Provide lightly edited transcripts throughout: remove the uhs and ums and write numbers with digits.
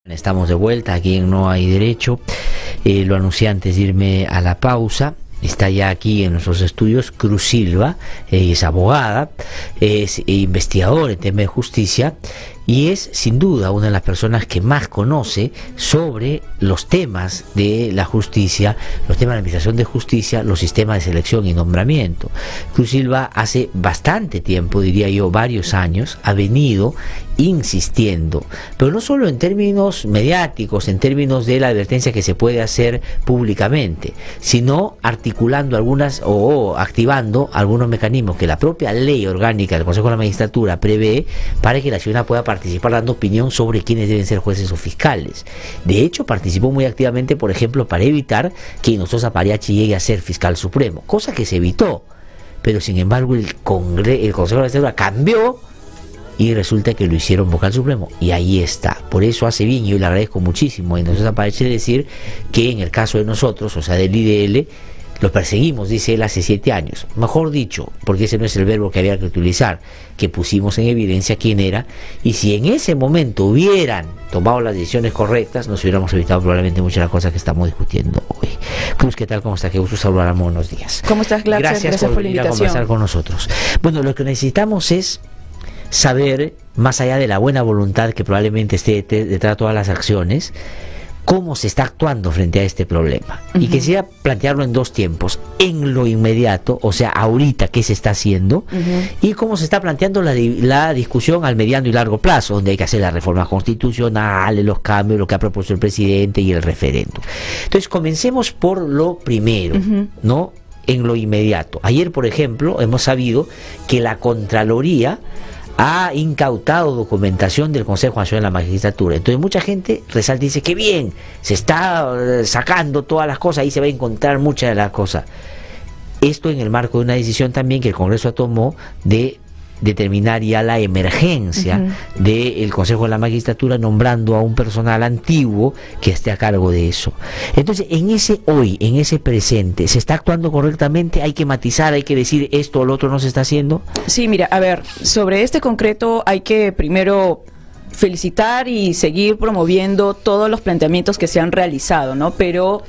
Estamos de vuelta aquí en No Hay Derecho. Lo anuncié antes de irme a la pausa. Está ya aquí en nuestros estudios Cruz Silva, es abogada, es investigadora en temas de justicia y es sin duda una de las personas que más conoce sobre los temas de la justicia, los temas de la administración de justicia, los sistemas de selección y nombramiento. Cruz Silva hace bastante tiempo, diría yo varios años, ha venido insistiendo, pero no solo en términos mediáticos, en términos de la advertencia que se puede hacer públicamente, sino articulando algunas o activando algunos mecanismos que la propia ley orgánica del Consejo de la Magistratura prevé para que la ciudadanía pueda participar dando opinión sobre quiénes deben ser jueces o fiscales. De hecho, participó muy activamente, por ejemplo, para evitar que Hinojosa Pariachi llegue a ser fiscal supremo, cosa que se evitó, pero sin embargo el Consejo de la Magistratura cambió y resulta que lo hicieron vocal supremo, y ahí está. Por eso hace bien, y yo le agradezco muchísimo a Hinojosa Pariachi decir que en el caso de nosotros, o sea del IDL, los perseguimos, dice él, hace 7 años. Mejor dicho, porque ese no es el verbo que había que utilizar, que pusimos en evidencia quién era, y si en ese momento hubieran tomado las decisiones correctas, nos hubiéramos evitado probablemente muchas de las cosas que estamos discutiendo hoy. Cruz, ¿qué tal? ¿Cómo está? Qué gusto saludar. Buenos días. ¿Cómo estás, Gladys? Gracias por la venir a conversar con nosotros. Bueno, lo que necesitamos es saber, más allá de la buena voluntad que probablemente esté detrás de todas las acciones, cómo se está actuando frente a este problema. Y quisiera plantearlo en dos tiempos: en lo inmediato, o sea, ahorita qué se está haciendo, y cómo se está planteando la discusión al mediano y largo plazo, donde hay que hacer las reformas constitucionales, los cambios, lo que ha propuesto el presidente y el referéndum. Entonces, comencemos por lo primero, ¿no? En lo inmediato. Ayer, por ejemplo, hemos sabido que la Contraloría ha incautado documentación del Consejo Nacional de la Magistratura. Entonces mucha gente resalta y dice que bien, se está sacando todas las cosas, ahí se va a encontrar muchas de las cosas. Esto en el marco de una decisión también que el Congreso tomó de determinar ya la emergencia del Consejo de la Magistratura, nombrando a un personal antiguo que esté a cargo de eso. Entonces, en ese hoy, en ese presente, ¿se está actuando correctamente? ¿Hay que matizar, hay que decir esto o lo otro no se está haciendo? Sí, mira, a ver, sobre este concreto hay que primero felicitar y seguir promoviendo todos los planteamientos que se han realizado, ¿no? Pero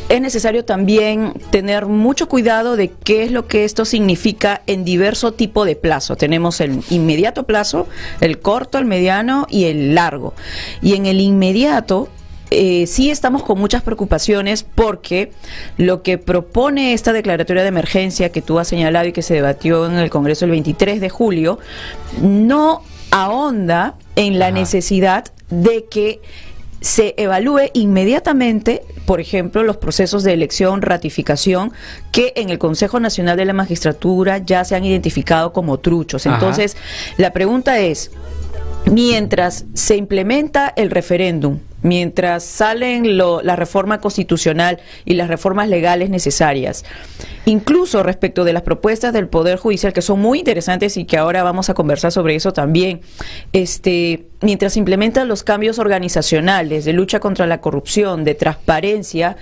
es necesario también tener mucho cuidado de qué es lo que esto significa en diverso tipo de plazo. Tenemos el inmediato plazo, el corto, el mediano y el largo. Y en el inmediato sí estamos con muchas preocupaciones, porque lo que propone esta declaratoria de emergencia que tú has señalado y que se debatió en el Congreso el 23 de julio no ahonda en la necesidad de que se evalúe inmediatamente, por ejemplo, los procesos de elección, ratificación, que en el Consejo Nacional de la Magistratura ya se han identificado como truchos. Entonces, la pregunta es, mientras se implementa el referéndum, mientras salen la reforma constitucional y las reformas legales necesarias, incluso respecto de las propuestas del Poder Judicial, que son muy interesantes y que ahora vamos a conversar sobre eso también, mientras se implementan los cambios organizacionales de lucha contra la corrupción, de transparencia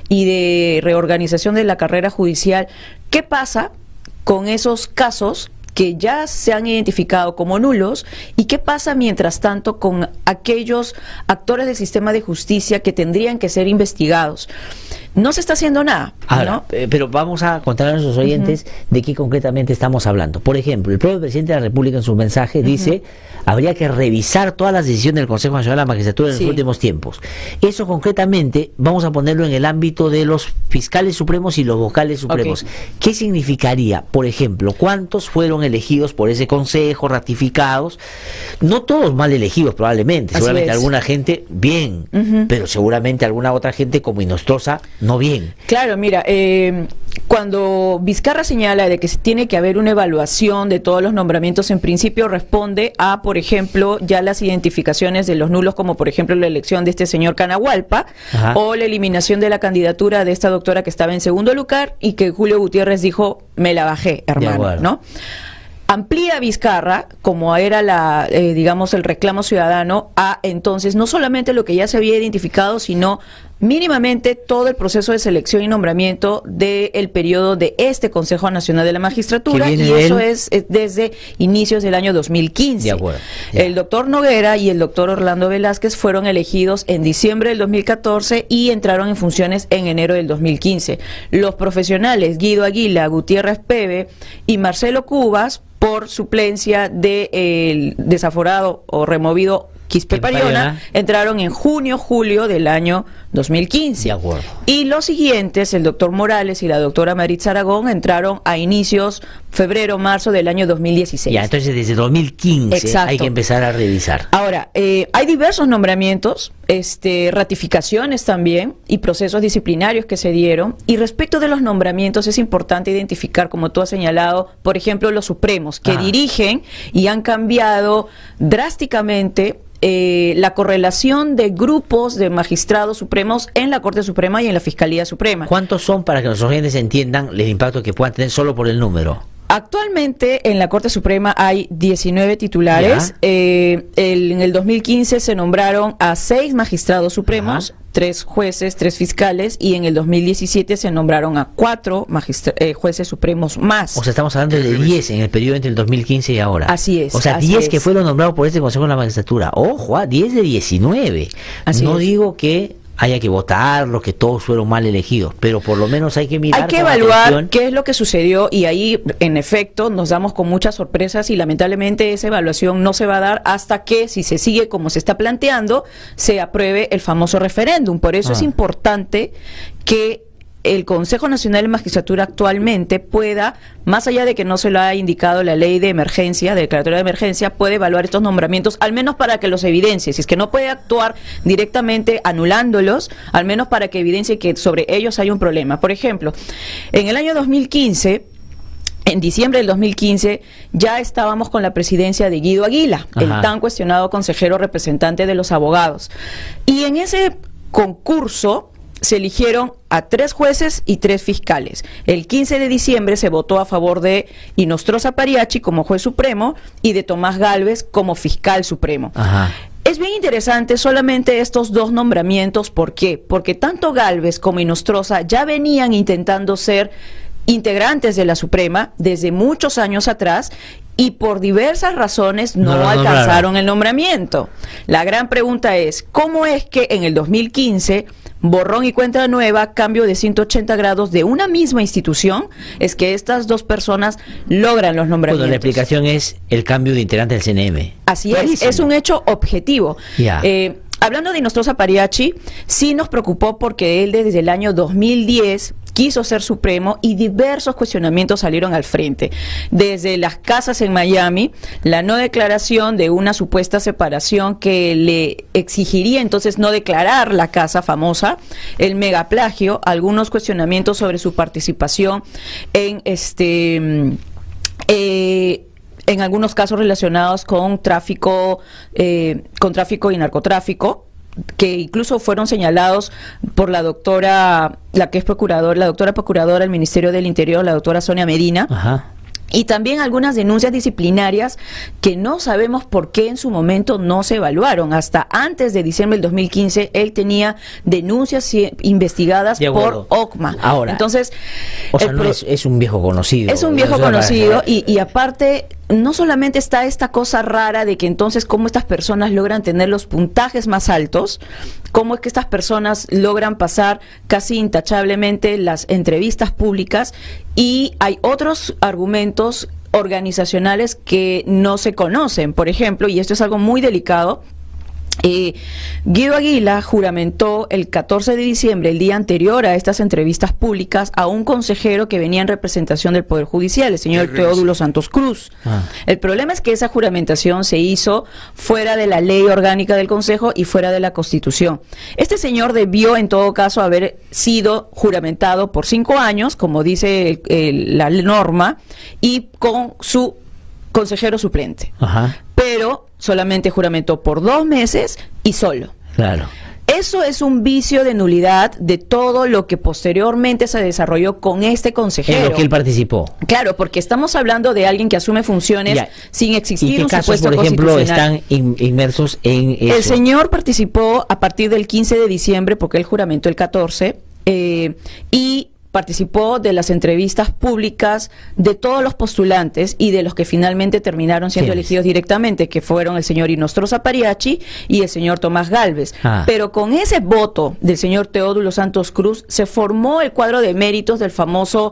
y de reorganización de la carrera judicial, ¿qué pasa con esos casos que ya se han identificado como nulos? ¿Y qué pasa mientras tanto con aquellos actores del sistema de justicia que tendrían que ser investigados? No se está haciendo nada, ahora, ¿no? Pero vamos a contar a nuestros oyentes de qué concretamente estamos hablando. Por ejemplo, el propio presidente de la República en su mensaje dice: habría que revisar todas las decisiones del Consejo Nacional de la Magistratura en los últimos tiempos. Eso concretamente vamos a ponerlo en el ámbito de los fiscales supremos y los vocales supremos. ¿Qué significaría? Por ejemplo, ¿cuántos fueron elegidos por ese Consejo, ratificados? No todos mal elegidos probablemente, seguramente alguna gente bien, pero seguramente alguna otra gente como Hinojosa no bien. Claro, mira, cuando Vizcarra señala de que tiene que haber una evaluación de todos los nombramientos, en principio responde a, por ejemplo, ya las identificaciones de los nulos, como por ejemplo la elección de este señor Canahualpa, o la eliminación de la candidatura de esta doctora que estaba en segundo lugar y que Julio Gutiérrez dijo: me la bajé, hermano, ¿no? amplía Vizcarra, como era digamos, el reclamo ciudadano, a entonces no solamente lo que ya se había identificado, sino mínimamente todo el proceso de selección y nombramiento del periodo de este Consejo Nacional de la Magistratura, y eso es desde inicios del año 2015. De acuerdo. Ya. El doctor Noguera y el doctor Orlando Velázquez fueron elegidos en diciembre del 2014 y entraron en funciones en enero del 2015. Los profesionales Guido Aguila, Gutiérrez Peve y Marcelo Cubas, por suplencia del desaforado o removido Quispe Pariona, entraron en junio-julio del año 2015. De acuerdo. Y los siguientes, el doctor Morales y la doctora Maritza Aragón, entraron a inicios febrero-marzo del año 2016. Ya, entonces desde 2015 hay que empezar a revisar. Ahora, hay diversos nombramientos, ratificaciones también y procesos disciplinarios que se dieron. Y respecto de los nombramientos es importante identificar, como tú has señalado, por ejemplo, los supremos, que dirigen y han cambiado drásticamente la correlación de grupos de magistrados supremos en la Corte Suprema y en la Fiscalía Suprema. ¿Cuántos son, para que los oyentes entiendan el impacto que puedan tener solo por el número? Actualmente en la Corte Suprema hay 19 titulares. En el 2015 se nombraron a 6 magistrados supremos, 3 jueces, 3 fiscales, y en el 2017 se nombraron a 4 jueces supremos más. O sea, estamos hablando de 10 en el periodo entre el 2015 y ahora. Así es. O sea, 10 que fueron nombrados por este Consejo de la Magistratura. Ojo, 10 de 19. No digo que haya que votarlo, que todos fueron mal elegidos, pero por lo menos hay que mirar. Hay que evaluar qué es lo que sucedió, y ahí, en efecto, nos damos con muchas sorpresas, y lamentablemente esa evaluación no se va a dar hasta que, si se sigue como se está planteando, se apruebe el famoso referéndum. Por eso es importante que el Consejo Nacional de Magistratura actualmente pueda, más allá de que no se lo ha indicado la ley de emergencia, de declaratoria de emergencia, puede evaluar estos nombramientos, al menos para que los evidencie. Si es que no puede actuar directamente anulándolos, al menos para que evidencie que sobre ellos hay un problema. Por ejemplo, en el año 2015... en diciembre del 2015 ya estábamos con la presidencia de Guido Aguila, el tan cuestionado consejero representante de los abogados. Y en ese concurso se eligieron a 3 jueces y 3 fiscales. El 15 de diciembre se votó a favor de Inostroza Pariachi como juez supremo y de Tomás Gálvez como fiscal supremo. Es bien interesante solamente estos 2 nombramientos. ¿Por qué? Porque tanto Gálvez como Inostroza ya venían intentando ser integrantes de la Suprema desde muchos años atrás, y por diversas razones no alcanzaron el nombramiento. La gran pregunta es, ¿cómo es que en el 2015, borrón y cuenta nueva, cambio de 180 grados de una misma institución, es que estas 2 personas logran los nombramientos? Bueno, la explicación es el cambio de integrante del CNM. Así es un hecho objetivo. Hablando de Inostroza Pariachi, sí nos preocupó porque él desde el año 2010 quiso ser supremo, y diversos cuestionamientos salieron al frente. Desde las casas en Miami, la no declaración de una supuesta separación que le exigiría entonces no declarar la casa famosa, el megaplagio, algunos cuestionamientos sobre su participación en en algunos casos relacionados con tráfico y narcotráfico, que incluso fueron señalados por la doctora, la doctora procuradora del Ministerio del Interior, la doctora Sonia Medina. Y también algunas denuncias disciplinarias que no sabemos por qué en su momento no se evaluaron. Hasta antes de diciembre del 2015, él tenía denuncias investigadas por OCMA. Ahora, entonces, es un viejo conocido. Es un viejo conocido, y aparte, no solamente está esta cosa rara de que entonces cómo estas personas logran tener los puntajes más altos, cómo es que estas personas logran pasar casi intachablemente las entrevistas públicas, y hay otros argumentos organizacionales que no se conocen. Por ejemplo, y esto es algo muy delicado, Guido Aguila juramentó el 14 de diciembre, el día anterior a estas entrevistas públicas, a un consejero que venía en representación del Poder Judicial, el señor Teódulo Santos Cruz. El problema es que esa juramentación se hizo fuera de la ley orgánica del Consejo y fuera de la Constitución. Este señor debió, en todo caso, haber sido juramentado por 5 años, como dice la norma, y con su consejero suplente. Pero solamente juramentó por 2 meses y solo. Eso es un vicio de nulidad de todo lo que posteriormente se desarrolló con este consejero. En lo que él participó. Claro, porque estamos hablando de alguien que asume funciones Ya. sin existir ¿Y qué un casos, supuesto por ejemplo, constitucional. están inmersos en eso? El señor participó a partir del 15 de diciembre, porque él juramentó el 14, y participó de las entrevistas públicas de todos los postulantes y de los que finalmente terminaron siendo ¿Quiénes? elegidos directamente, que fueron el señor Inostroza Pariachi y el señor Tomás Gálvez. Ah. Pero con ese voto del señor Teodulo Santos Cruz se formó el cuadro de méritos del famoso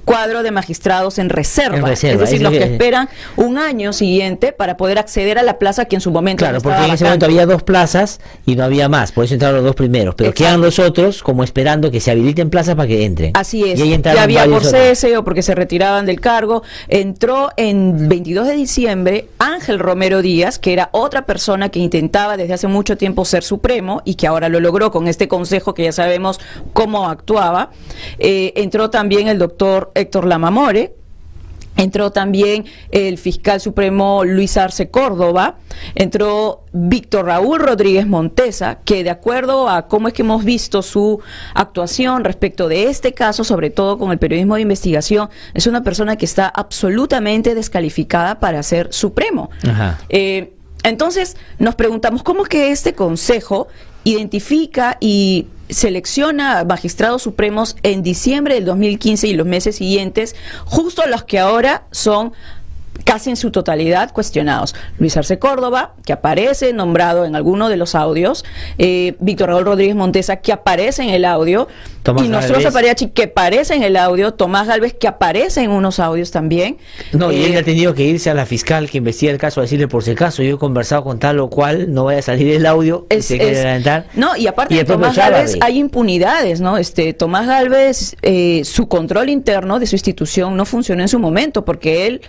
cuadro de magistrados en reserva. En reserva, Es decir, es los que que- esperan un año siguiente para poder acceder a la plaza que en su momento Claro, no porque estaba en ese momento vacante. había 2 plazas y no había más, por eso entraron los 2 primeros, pero Exacto. quedan los otros como esperando que se habiliten plazas para que entren. Así es, Y ahí ya entraron había por varios otros. cese o porque se retiraban del cargo. Entró en 22 de diciembre Ángel Romero Díaz, que era otra persona que intentaba desde hace mucho tiempo ser supremo y que ahora lo logró con este consejo que ya sabemos cómo actuaba. Entró también el doctor Héctor Lamamore. Entró también el fiscal supremo Luis Arce Córdoba, entró Víctor Raúl Rodríguez Montesa, que de acuerdo a cómo es que hemos visto su actuación respecto de este caso, sobre todo con el periodismo de investigación, es una persona que está absolutamente descalificada para ser supremo. Ajá. Entonces nos preguntamos cómo es que este consejo identifica y selecciona magistrados supremos en diciembre del 2015 y los meses siguientes, justo los que ahora son casi en su totalidad cuestionados. Luis Arce Córdoba, que aparece nombrado en alguno de los audios, Víctor Raúl Rodríguez Montesa, que aparece en el audio, Tomás y Nostroza Gálvez. Pariachi, que aparece en el audio, Tomás Gálvez, que aparece en unos audios también. No, y él Eh, ha tenido que irse a la fiscal que investiga el caso a decirle por si acaso, yo he conversado con tal o cual, no vaya a salir el audio, y se quiere adelantar. No, y aparte Y de el propio Tomás Gálvez Chávez. hay impunidades, ¿no? Tomás Gálvez, su control interno de su institución no funcionó en su momento, porque él,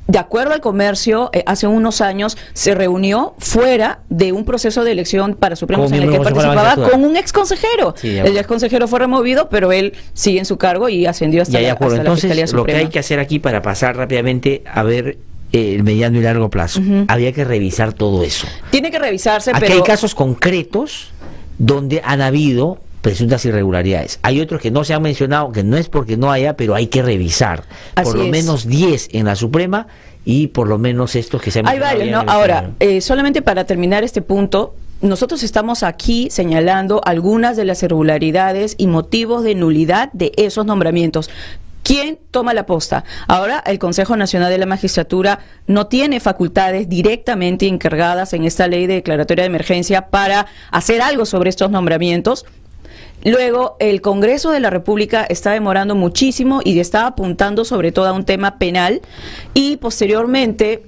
de acuerdo al comercio, hace unos años se reunió fuera de un proceso de elección para supremos Como en el que miembro del Consejo de la participaba Magistratura. con un ex consejero. Sí, de El acuerdo. ex consejero fue removido, pero él sigue en su cargo y ascendió hasta Ya, de la, acuerdo. hasta la Fiscalía Entonces, lo que Suprema. hay que hacer aquí para pasar rápidamente a ver el mediano y largo plazo, había que revisar todo eso. Tiene que revisarse, Aquí pero hay casos concretos donde han habido presuntas irregularidades. Hay otros que no se han mencionado, que no es porque no haya, pero hay que revisar. Así Por lo es. menos 10 en la Suprema y por lo menos estos que se han hay mencionado. varios, ya ¿no? en el Ahora, Senado. solamente para terminar este punto, nosotros estamos aquí señalando algunas de las irregularidades y motivos de nulidad de esos nombramientos. ¿Quién toma la posta? Ahora, el Consejo Nacional de la Magistratura no tiene facultades directamente encargadas en esta ley de declaratoria de emergencia para hacer algo sobre estos nombramientos. Luego, el Congreso de la República está demorando muchísimo y está apuntando sobre todo a un tema penal, y posteriormente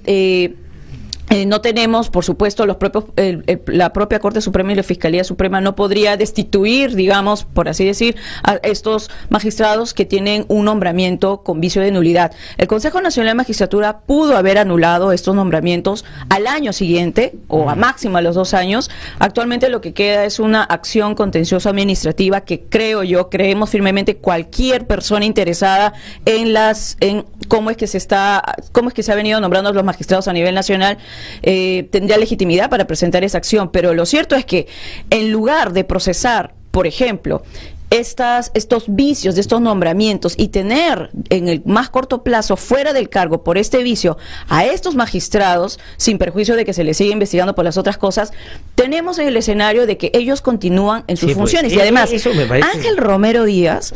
no tenemos, por supuesto, los propios, la propia Corte Suprema y la Fiscalía Suprema no podría destituir, digamos, por así decir, a estos magistrados que tienen un nombramiento con vicio de nulidad. El Consejo Nacional de Magistratura pudo haber anulado estos nombramientos al año siguiente o a máximo a los 2 años. Actualmente lo que queda es una acción contenciosa administrativa que creemos firmemente cualquier persona interesada en cómo es que se ha venido nombrando los magistrados a nivel nacional tendría legitimidad para presentar esa acción. Pero lo cierto es que en lugar de procesar, por ejemplo, estos vicios de estos nombramientos y tener en el más corto plazo fuera del cargo por este vicio a estos magistrados, sin perjuicio de que se les siga investigando por las otras cosas, tenemos en el escenario de que ellos continúan en sus Sí, pues, funciones. Y además, eso me parece- Ángel Romero Díaz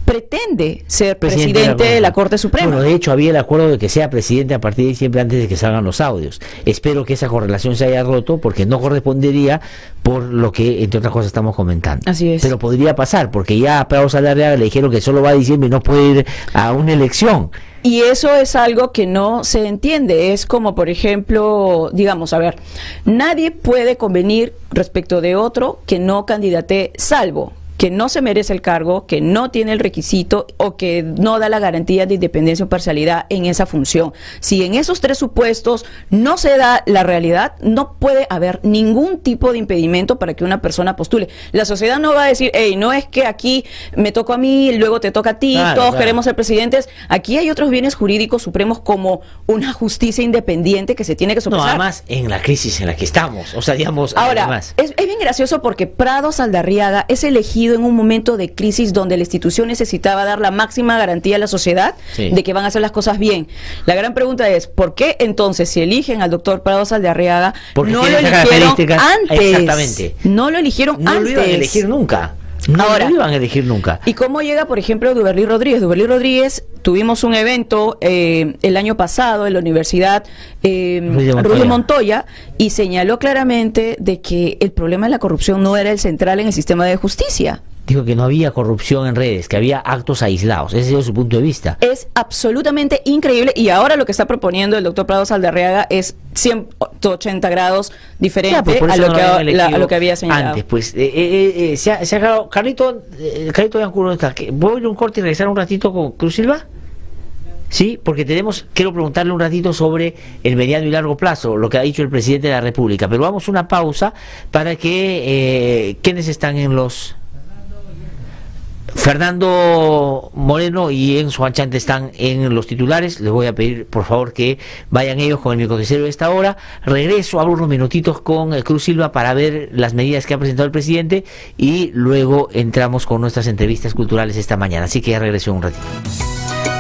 pretende ser Presidente presidente de la Corte Suprema. Bueno, de hecho había el acuerdo de que sea presidente a partir de diciembre antes de que salgan los audios. Espero que esa correlación se haya roto porque no correspondería por lo que, entre otras cosas, estamos comentando. Así es. Pero podría pasar porque ya a Pablo Saldarriaga le dijeron que solo va a diciembre y no puede ir a una elección. Y eso es algo que no se entiende. Es como, por ejemplo, digamos, a ver, nadie puede convenir respecto de otro que no candidate, salvo que no se merece el cargo, que no tiene el requisito o que no da la garantía de independencia o parcialidad en esa función. Si en esos tres supuestos no se da la realidad, no puede haber ningún tipo de impedimento para que una persona postule. La sociedad no va a decir, hey, no es que aquí me tocó a mí, luego te toca a ti, todos queremos ser presidentes. Aquí hay otros bienes jurídicos supremos como una justicia independiente que se tiene que sopesar. No, además en la crisis en la que estamos, o sea, digamos, ahora, además. Es bien gracioso porque Prados Saldarriaga es elegido en un momento de crisis donde la institución necesitaba dar la máxima garantía a la sociedad de que van a hacer las cosas bien. La gran pregunta es, ¿por qué entonces si eligen al doctor Prados Saldarriaga no lo eligieron antes? Exactamente. No lo eligieron antes. No lo iban a elegir nunca. No lo iban a elegir nunca. ¿Y cómo llega, por ejemplo, Duberly Rodríguez? Duberly Rodríguez, tuvimos un evento el año pasado en la Universidad Ruiz Montoya y señaló claramente de que el problema de la corrupción no era el central en el sistema de justicia. Dijo que no había corrupción en redes, que había actos aislados. Ese es su punto de vista. Es absolutamente increíble y ahora lo que está proponiendo el doctor Prados Saldarriaga es 180 grados diferente a lo que había señalado. Antes, pues, se ha acabado. Carlito Bianco no está. ¿Voy a ir a un corte y regresar un ratito con Cruz Silva? Sí, porque quiero preguntarle un ratito sobre el mediano y largo plazo, lo que ha dicho el presidente de la República. Pero vamos a una pausa para que quienes están en los... Fernando Moreno y Enzo Anchante están en los titulares. Les voy a pedir por favor que vayan ellos con el microticiero de esta hora. Regreso, hablo unos minutitos con Cruz Silva para ver las medidas que ha presentado el presidente y luego entramos con nuestras entrevistas culturales esta mañana. Así que ya regreso un ratito.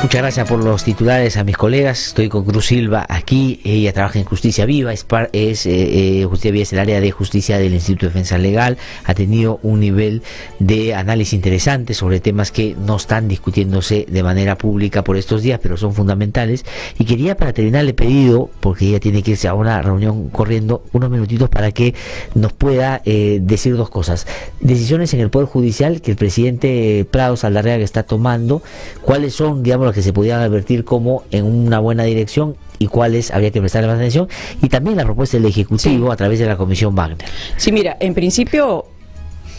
Muchas gracias por los titulares a mis colegas. Estoy con Cruz Silva aquí. Ella trabaja en Justicia Viva. Justicia Viva es el área de justicia del Instituto de Defensa Legal. Ha tenido un nivel de análisis interesante sobre temas que no están discutiéndose de manera pública por estos días, pero son fundamentales. Y quería, para terminar, le he pedido, porque ella tiene que irse a una reunión corriendo, unos minutitos para que nos pueda decir dos cosas. Decisiones en el Poder Judicial que el presidente Prados Saldarriaga está tomando. ¿Cuáles son, digamos, que se podían advertir como en una buena dirección y cuáles habría que prestarle más atención? Y también la propuesta del Ejecutivo a través de la Comisión Wagner. Sí, mira, en principio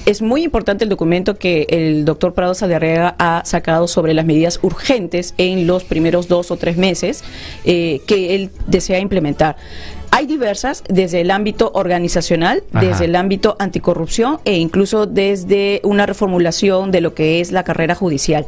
es muy importante el documento que el doctor Prados Saldarriaga ha sacado sobre las medidas urgentes en los primeros 2 o 3 meses que él desea implementar. Hay diversas, desde el ámbito organizacional, desde el ámbito anticorrupción e incluso desde una reformulación de lo que es la carrera judicial.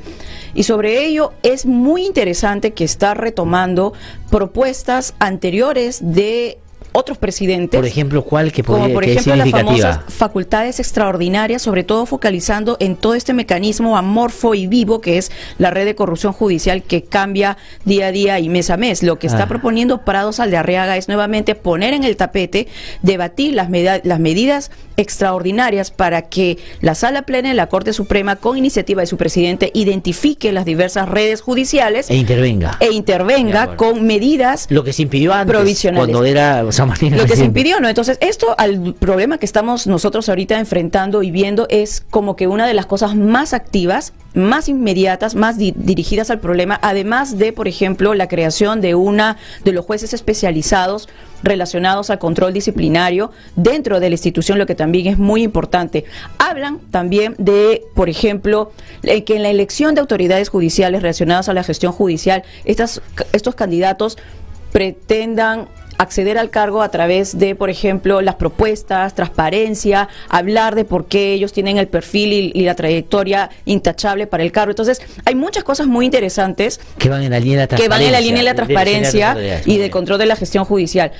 Y sobre ello es muy interesante que está retomando propuestas anteriores de otros presidentes. Por ejemplo, ¿cuál que podría, como por ejemplo las famosas facultades extraordinarias, sobre todo focalizando en todo este mecanismo amorfo y vivo que es la red de corrupción judicial que cambia día a día y mes a mes. Lo que está proponiendo Prados Saldarriaga es nuevamente poner en el tapete, debatir las medidas extraordinarias para que la Sala Plena de la Corte Suprema, con iniciativa de su presidente, identifique las diversas redes judiciales e intervenga con medidas lo que se impidió antes, provisionales. Cuando era San Martín lo que se impidió, ¿no? Entonces, esto al problema que estamos nosotros ahorita enfrentando y viendo es como que una de las cosas más activas, más inmediatas, más dirigidas al problema, además de, por ejemplo, la creación de los jueces especializados relacionados al control disciplinario dentro de la institución, lo que también es muy importante. Hablan también de, por ejemplo, que en la elección de autoridades judiciales relacionadas a la gestión judicial, estos candidatos pretendan acceder al cargo a través de, por ejemplo, las propuestas, transparencia, hablar de por qué ellos tienen el perfil y la trayectoria intachable para el cargo. Entonces, hay muchas cosas muy interesantes que van en la línea de la transparencia, y de control de la gestión judicial.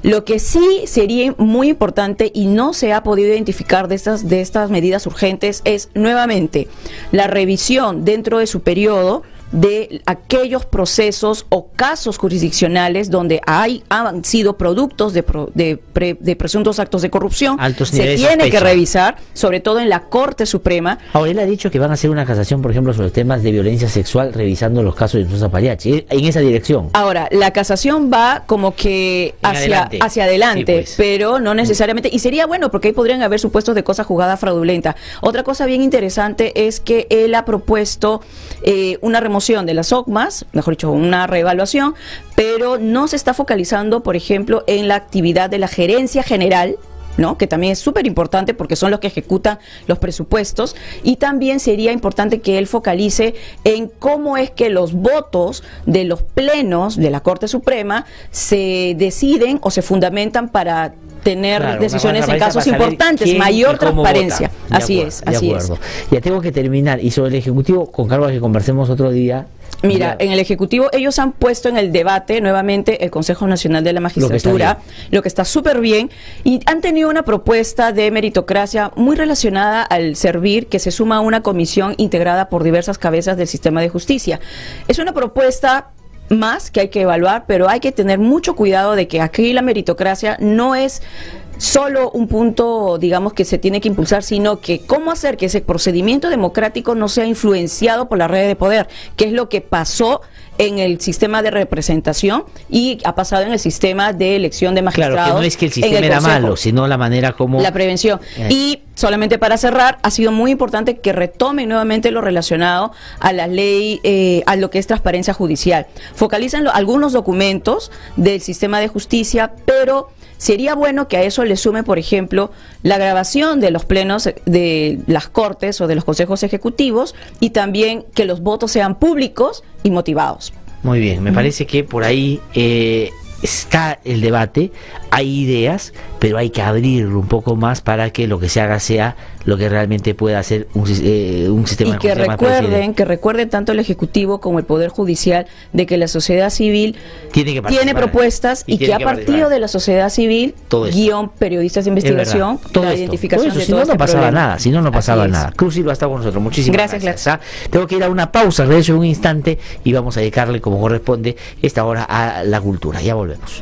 Lo que sí sería muy importante y no se ha podido identificar de estas medidas urgentes es, nuevamente, la revisión dentro de su periodo de aquellos procesos o casos jurisdiccionales donde han sido productos de presuntos actos de corrupción. Se tiene que revisar, sobre todo en la Corte Suprema. Ahora, él ha dicho que van a hacer una casación, por ejemplo, sobre temas de violencia sexual, revisando los casos de Sosa Pariachi, en esa dirección. Ahora, la casación va como que hacia adelante, sí, pues, pero no necesariamente, y sería bueno porque ahí podrían haber supuestos de cosa jugada fraudulenta. Otra cosa bien interesante es que él ha propuesto una remoción de las OCMAs, mejor dicho, una reevaluación, pero no se está focalizando, por ejemplo, en la actividad de la gerencia general ¿no? Que también es súper importante porque son los que ejecutan los presupuestos, y también sería importante que él focalice en cómo es que los votos de los plenos de la Corte Suprema se deciden o se fundamentan para tener decisiones en casos importantes, mayor transparencia. Así es. Ya tengo que terminar. Y sobre el Ejecutivo, con cargo a que conversemos otro día. Mira, en el Ejecutivo ellos han puesto en el debate nuevamente el Consejo Nacional de la Magistratura, lo que está súper bien, y han tenido una propuesta de meritocracia muy relacionada al servir, que se suma a una comisión integrada por diversas cabezas del sistema de justicia. Es una propuesta más que hay que evaluar, pero hay que tener mucho cuidado de que aquí la meritocracia no es solo un punto, digamos, que se tiene que impulsar, sino que cómo hacer que ese procedimiento democrático no sea influenciado por la red de poder, que es lo que pasó en el sistema de representación y ha pasado en el sistema de elección de magistrados. Claro, que no es que el sistema era malo, sino la manera como... La prevención. Y solamente para cerrar, ha sido muy importante que retomen nuevamente lo relacionado a la ley, a lo que es transparencia judicial. Focalizan algunos documentos del sistema de justicia, pero sería bueno que a eso le sume, por ejemplo, la grabación de los plenos de las Cortes o de los consejos ejecutivos, y también que los votos sean públicos y motivados. Muy bien, me parece que por ahí está el debate, hay ideas, pero hay que abrirlo un poco más para que lo que se haga sea lo que realmente pueda hacer un sistema. Y que recuerden tanto el Ejecutivo como el Poder Judicial de que la sociedad civil tiene propuestas, y que a partir de la sociedad civil, guión periodistas de investigación, la identificación de todo este problema. Si no, no pasaba nada. Cruz Silva está con nosotros. Muchísimas gracias. Tengo que ir a una pausa, regreso en un instante y vamos a dedicarle como corresponde esta hora a la cultura. Ya volvemos.